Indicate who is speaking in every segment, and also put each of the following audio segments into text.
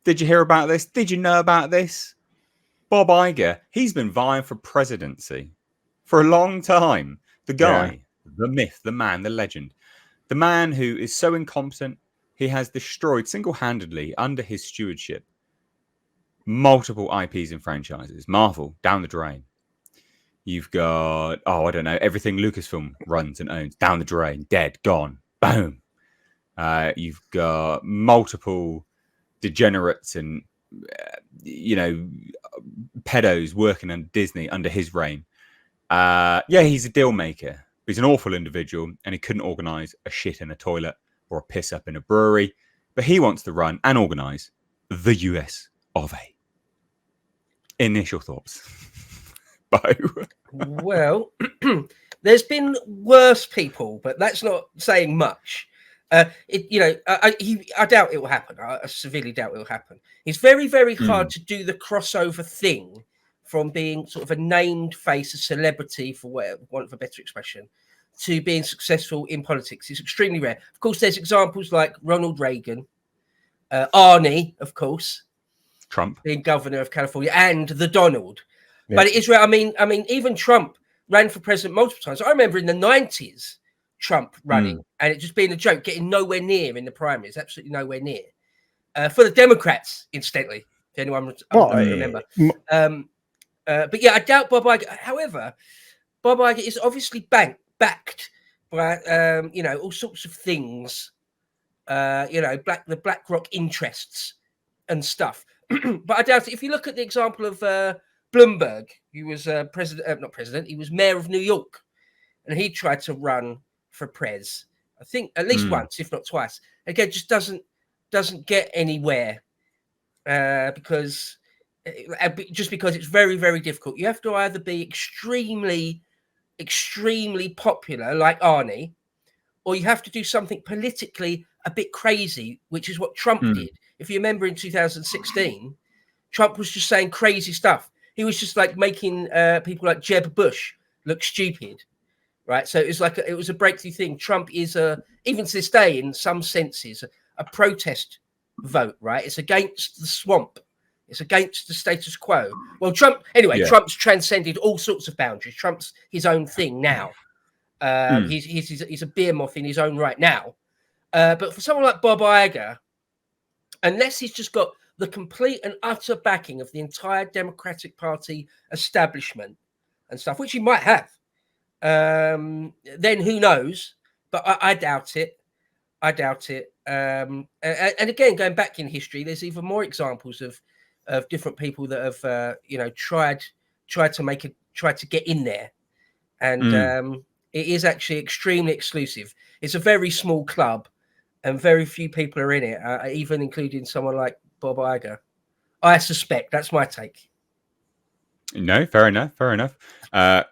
Speaker 1: Did you hear about this? Did you know about this? Bob Iger, he's been vying for presidency for a long time. The guy, the myth, the man, the legend, the man who is so incompetent, he has destroyed single-handedly under his stewardship multiple IPs and franchises. Marvel, down the drain. You've got, I don't know, everything Lucasfilm runs and owns, down the drain, dead, gone, boom. You've got multiple degenerates and, pedos working on Disney under his reign. He's a deal maker. He's an awful individual and he couldn't organise a shit in a toilet or a piss up in a brewery. But he wants to run and organise the US of A. Initial thoughts. Bo.
Speaker 2: Well, there's been worse people, but that's not saying much. I doubt it will happen. I severely doubt it will happen. It's very, very hard to do the crossover thing from being sort of a named face, a celebrity, for want of a better expression, to being successful in politics. It's extremely rare. Of course, there's examples like Ronald Reagan, Arnie, of course,
Speaker 1: Trump
Speaker 2: being governor of California, and the Donald. Yeah. But it is rare. I mean, even Trump ran for president multiple times. I remember in the 90s, Trump running, and it just being a joke, getting nowhere near in the primaries, absolutely nowhere near. For the Democrats, incidentally, if anyone remember. But yeah, I doubt Bob Iger. However, Bob Iger is obviously backed by all sorts of things, the BlackRock interests and stuff. But I doubt it. If you look at the example of Bloomberg, he was not president, he was mayor of New York, and he tried to run for prez, I think at least once, if not twice. Again, just doesn't get anywhere because it's very, very difficult. You have to either be extremely, extremely popular like Arnie, or you have to do something politically a bit crazy, which is what Trump did. If you remember in 2016, Trump was just saying crazy stuff. He was just like making people like Jeb Bush look stupid, right? So it was a breakthrough thing. Trump is even to this day, in some senses, a protest vote, right? It's against the swamp. It's against the status quo. Well, Trump's transcended all sorts of boundaries. Trump's his own thing now. He's a beer moth in his own right now. But for someone like Bob Iger, unless he's just got the complete and utter backing of the entire Democratic Party establishment and stuff, which he might have, then who knows? But I doubt it. And again, going back in history, there's even more examples of different people that have tried to get in there, and it is actually extremely exclusive. It's a very small club, and very few people are in it, even including someone like Bob Iger. I suspect. That's my take.
Speaker 1: No, fair enough.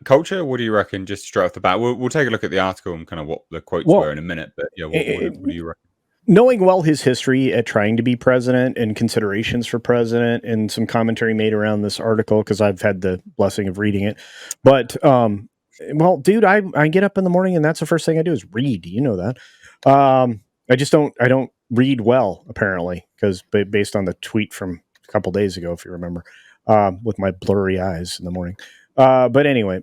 Speaker 1: Culture, what do you reckon? Just straight off the bat, we'll take a look at the article and kind of what the quotes were in a minute. But yeah, what do you reckon?
Speaker 3: Knowing well his history at trying to be president and considerations for president, and some commentary made around this article because I've had the blessing of reading it. But well, dude, I get up in the morning and that's the first thing I do is read. You know that. I don't read well, apparently, because based on the tweet from a couple days ago, if you remember, with my blurry eyes in the morning. But anyway,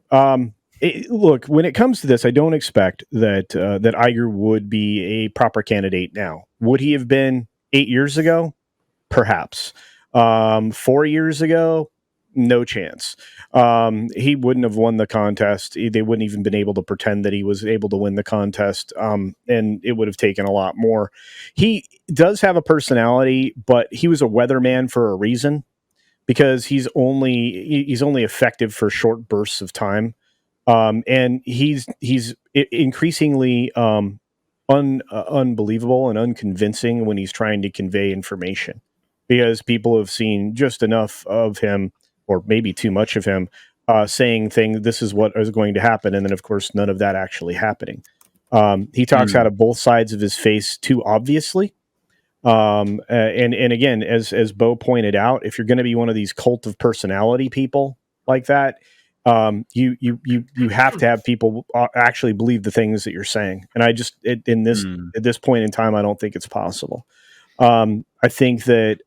Speaker 3: look, when it comes to this, I don't expect that Iger would be a proper candidate now. Would he have been 8 years ago? Perhaps. 4 years ago? No chance. He wouldn't have won the contest. They wouldn't even been able to pretend that he was able to win the contest. And it would have taken a lot more. He does have a personality, but he was a weatherman for a reason, because he's only effective for short bursts of time. And he's increasingly unbelievable and unconvincing when he's trying to convey information, because people have seen just enough of him, or maybe too much of him, saying things, this is what is going to happen. And then, of course, none of that actually happening. He talks out of both sides of his face too obviously. And again, as Bo pointed out, if you're going to be one of these cult of personality people like that, you have to have people actually believe the things that you're saying. And I just, at this point in time, I don't think it's possible. I think that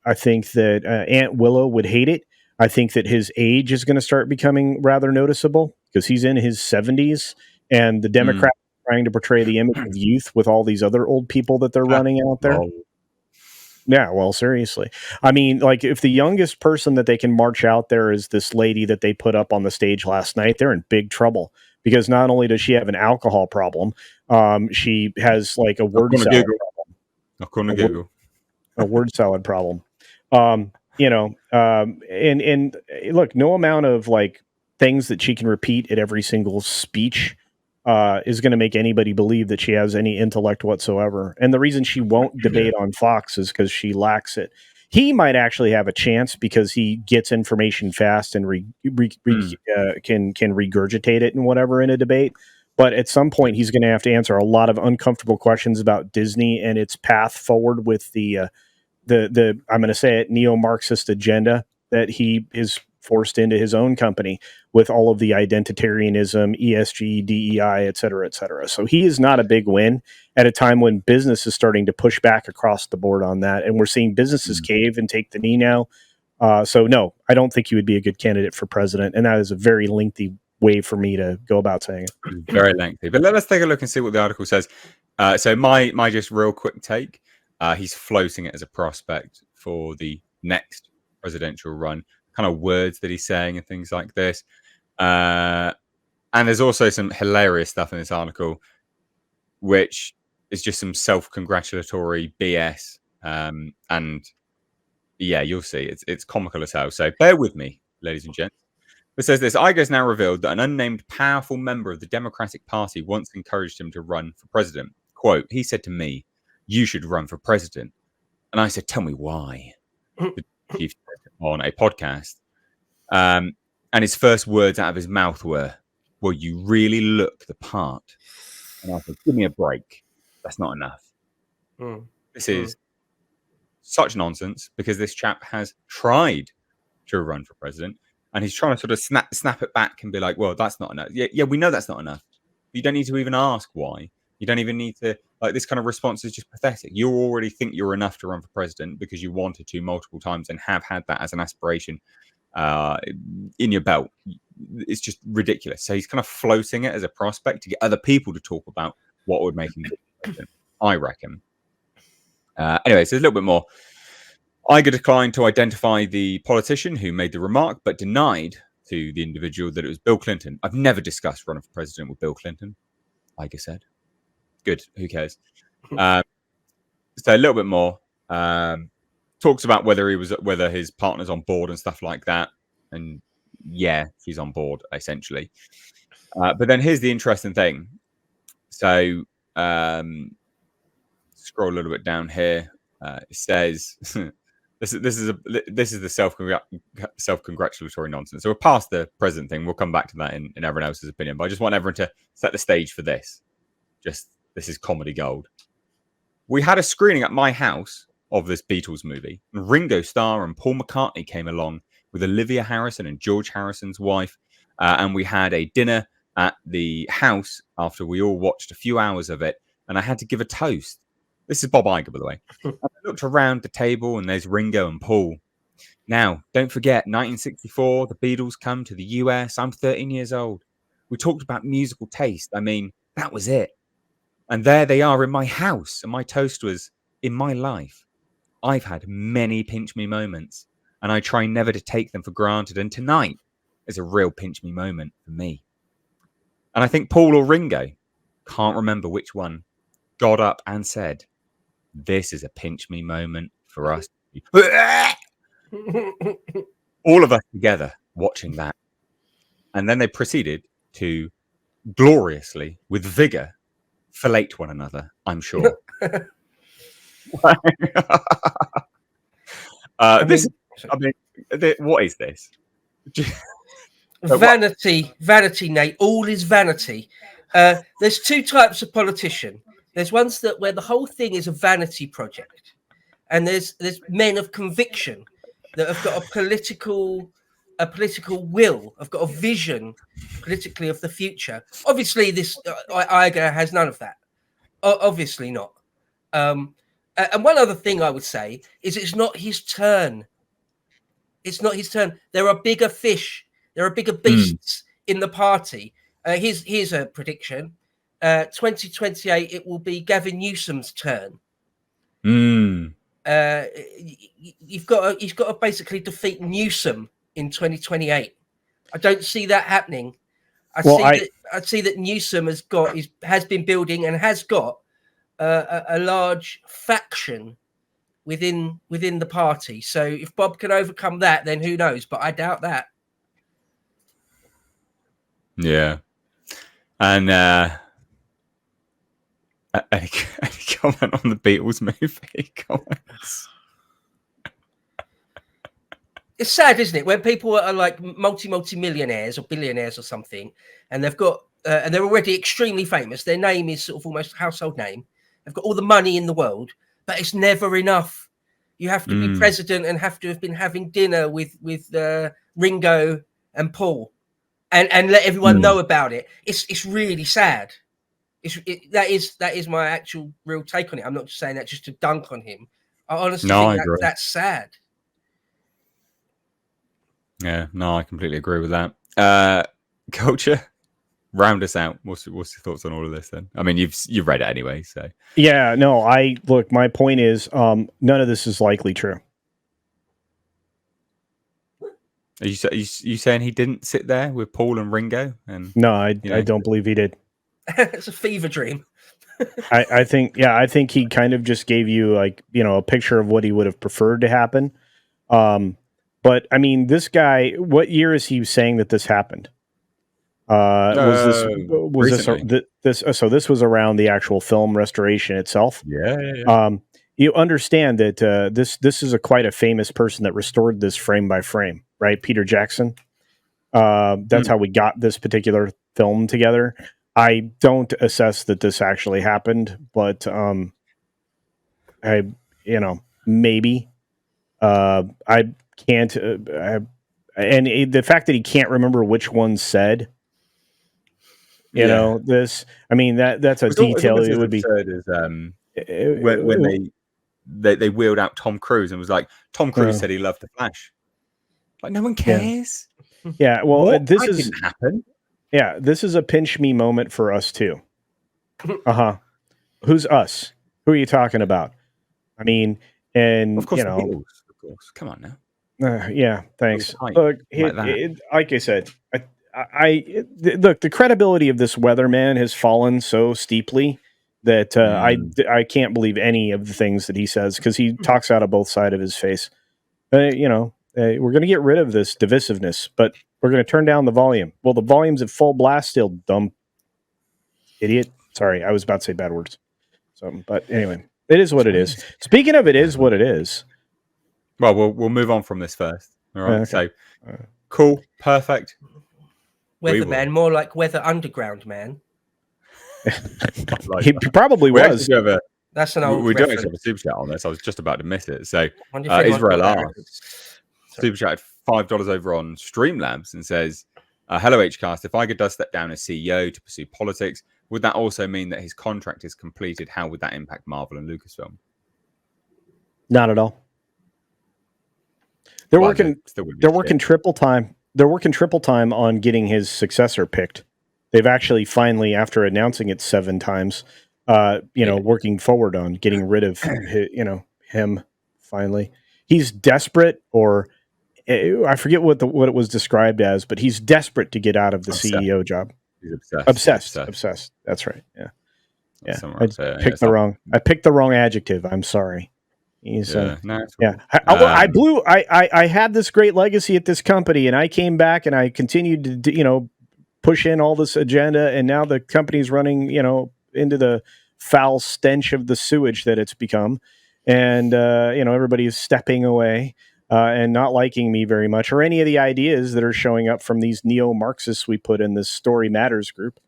Speaker 3: Aunt Willow would hate it. I think that his age is going to start becoming rather noticeable because he's in his 70s, and the Democrats are trying to portray the image of youth with all these other old people that they're running out there. Yeah, well, seriously. I mean, like, if the youngest person that they can march out there is this lady that they put up on the stage last night, they're in big trouble because not only does she have an alcohol problem, she has like a word salad problem. A word salad problem. And look, no amount of like things that she can repeat at every single speech is going to make anybody believe that she has any intellect whatsoever. And the reason she won't debate on Fox is because she lacks it. He might actually have a chance because he gets information fast and can regurgitate it and whatever in a debate. But at some point, he's going to have to answer a lot of uncomfortable questions about Disney and its path forward with the I'm going to say it, neo-Marxist agenda that he is forced into his own company with all of the identitarianism, ESG, DEI, et cetera, et cetera. So he is not a big win at a time when business is starting to push back across the board on that. And we're seeing businesses cave and take the knee now. So no, I don't think he would be a good candidate for president. And that is a very lengthy way for me to go about saying it.
Speaker 1: Very lengthy. But let's take a look and see what the article says. So my just real quick take, he's floating it as a prospect for the next presidential run. Kind of words that he's saying and things like this. And there's also some hilarious stuff in this article, which is just some self-congratulatory BS. And yeah, you'll see. It's comical as hell. So bear with me, ladies and gents. It says this: Iger has now revealed that an unnamed powerful member of the Democratic Party once encouraged him to run for president. Quote, he said to me, "You should run for president." And I said, "Tell me why." The chief said on a podcast. And his first words out of his mouth were, "Well, you really look the part." And I said, "Give me a break. That's not enough." This is such nonsense because this chap has tried to run for president. And he's trying to sort of snap it back and be like, "Well, that's not enough." Yeah, we know that's not enough. You don't need to even ask why. You don't even need to, like, this kind of response is just pathetic. You already think you're enough to run for president because you wanted to multiple times and have had that as an aspiration in your belt. It's just ridiculous. So he's kind of floating it as a prospect to get other people to talk about what would make him good president, I reckon. Anyway, so there's a little bit more. Iger declined to identify the politician who made the remark, but denied to the individual that it was Bill Clinton. "I've never discussed running for president with Bill Clinton," Iger said. Good. Who cares? So a little bit more. Talks about whether his partner's on board and stuff like that. And yeah, she's on board, essentially. But then here's the interesting thing. So scroll a little bit down here. It says... This is the self-congratulatory nonsense. So we're past the president thing. We'll come back to that in everyone else's opinion. But I just want everyone to set the stage for this. This is comedy gold. We had a screening at my house of this Beatles movie. Ringo Starr and Paul McCartney came along with Olivia Harrison and George Harrison's wife. And we had a dinner at the house after we all watched a few hours of it. And I had to give a toast. This is Bob Iger, by the way. I looked around the table and there's Ringo and Paul. Now, don't forget, 1964, the Beatles come to the US. I'm 13 years old. We talked about musical taste. I mean, that was it. And there they are in my house. And my toast was, in my life, I've had many pinch me moments. And I try never to take them for granted. And tonight is a real pinch me moment for me. And I think Paul or Ringo, can't remember which one, got up and said, "This is a pinch me moment for us." All of us together watching that. And then they proceeded to gloriously, with vigor, fellate one another, I'm sure. What is this?
Speaker 2: Vanity, Nate. All is vanity. There's two types of politician. There's ones where the whole thing is a vanity project, and there's men of conviction that have got a political will, have got a vision politically of the future. Obviously, this Iger has none of that. Obviously not. And one other thing I would say is it's not his turn. It's not his turn. There are bigger fish. There are bigger beasts in the party. Here's a prediction. 2028, it will be Gavin Newsom's turn. He's got to basically defeat Newsom in 2028. I don't see that happening. I see that Newsom has been building and has got a large faction within the party. So if Bob can overcome that, then who knows? But I doubt that.
Speaker 1: Yeah. And any comment on the Beatles movie? Comments.
Speaker 2: It's sad, isn't it, when people are like multi-millionaires or billionaires or something, and they've got and they're already extremely famous. Their name is sort of almost a household name. They've got all the money in the world, but it's never enough. You have to be president and have to have been having dinner with Ringo and Paul, and let everyone know about it. It's really sad. That is my actual real take on it. I'm not just saying that just to dunk on him. I honestly think that's sad.
Speaker 1: Yeah, no, I completely agree with that. Culture, round us out. What's your thoughts on all of this then? I mean, you've read it anyway, so
Speaker 3: yeah. No, look. My point is, none of this is likely true.
Speaker 1: Are you saying he didn't sit there with Paul and Ringo? And
Speaker 3: no, I don't believe he did.
Speaker 2: It's a fever dream.
Speaker 3: I think he kind of just gave you a picture of what he would have preferred to happen. But I mean, this guy, what year is he saying that this happened? So this was around the actual film restoration itself.
Speaker 1: Yeah.
Speaker 3: You understand that this is quite a famous person that restored this frame by frame, right? Peter Jackson. That's how we got this particular film together. I don't assess that this actually happened, but maybe. I can't, and the fact that he can't remember which one said, this. I mean that's a detail. It would be
Speaker 1: when they wheeled out Tom Cruise and was like, Tom Cruise said he loved The Flash. Like no one cares.
Speaker 3: Yeah. Well,
Speaker 1: didn't happen.
Speaker 3: Yeah, this is a pinch me moment for us too. Who's us? Who are you talking about? I mean, and
Speaker 1: of course, of course. Come on now.
Speaker 3: Yeah, thanks. Look, like I said, look, the credibility of this weatherman has fallen so steeply that I can't believe any of the things that he says because he talks out of both sides of his face. We're going to get rid of this divisiveness, but we're going to turn down the volume. Well, the volume's at full blast still, dumb idiot. Sorry, I was about to say bad words. But anyway, it is what it is. Speaking of it is what it is.
Speaker 1: Well, we'll move on from this first. All right. Okay. So, cool. Perfect.
Speaker 2: Weatherman, more like Weather Underground Man.
Speaker 3: He probably was.
Speaker 2: That's an old.
Speaker 1: We don't actually have a super chat on this. I was just about to miss it. So, Israel asks, super chat $5 over on Streamlabs and says, "Hello, Hcast. If Iger does step down as CEO to pursue politics, would that also mean that his contract is completed? How would that impact Marvel and Lucasfilm?"
Speaker 3: Not at all. They're working triple time. They're working triple time on getting his successor picked. They've actually finally, after announcing it 7 times, working forward on getting rid of him. Finally, he's desperate, or I forget what it was described as, but he's desperate to get out of the CEO job. He's obsessed. That's right. Yeah. I picked the wrong adjective. I'm sorry. He's I had this great legacy at this company, and I came back and I continued to push in all this agenda, and now the company's running into the foul stench of the sewage that it's become, and everybody is stepping away and not liking me very much, or any of the ideas that are showing up from these neo-Marxists we put in this Story Matters group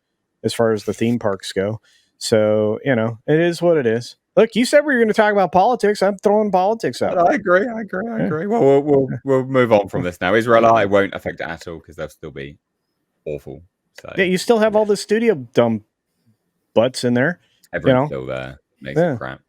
Speaker 3: as far as the theme parks go. So it is what it is. Look, you said we were going to talk about politics. I'm throwing politics out.
Speaker 1: I agree. Well, we'll move on from this now. Israel, it won't affect it at all because they'll still be awful. So
Speaker 3: yeah, you still have all the studio dumb butts in there.
Speaker 1: Everyone's still there. Makes it crap.